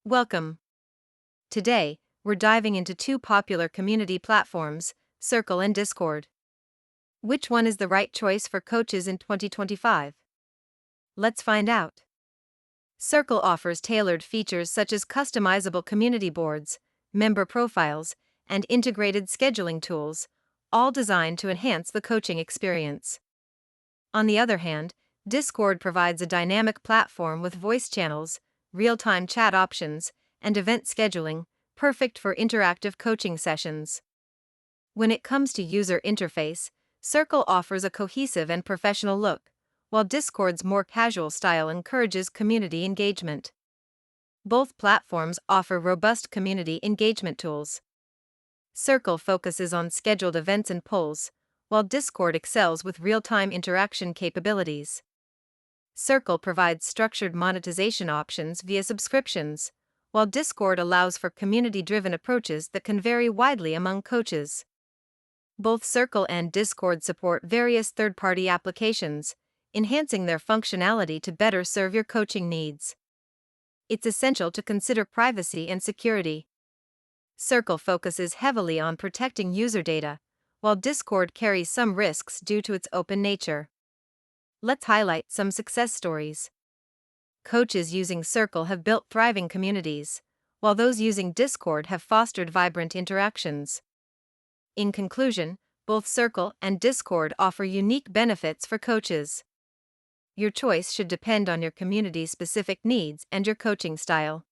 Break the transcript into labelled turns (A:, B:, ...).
A: Welcome. Today, we're diving into two popular community platforms, Circle and Discord. Which one is the right choice for coaches in 2025? Let's find out. Circle offers tailored features such as customizable community boards, member profiles, and integrated scheduling tools, all designed to enhance the coaching experience. On the other hand, Discord provides a dynamic platform with voice channels, real-time chat options, and event scheduling, perfect for interactive coaching sessions. When it comes to user interface, Circle offers a cohesive and professional look, while Discord's more casual style encourages community engagement. Both platforms offer robust community engagement tools. Circle focuses on scheduled events and polls, while Discord excels with real-time interaction capabilities. Circle provides structured monetization options via subscriptions, while Discord allows for community-driven approaches that can vary widely among coaches. Both Circle and Discord support various third-party applications, enhancing their functionality to better serve your coaching needs. It's essential to consider privacy and security. Circle focuses heavily on protecting user data, while Discord carries some risks due to its open nature. Let's highlight some success stories. Coaches using Circle have built thriving communities, while those using Discord have fostered vibrant interactions. In conclusion, both Circle and Discord offer unique benefits for coaches. Your choice should depend on your community's specific needs and your coaching style.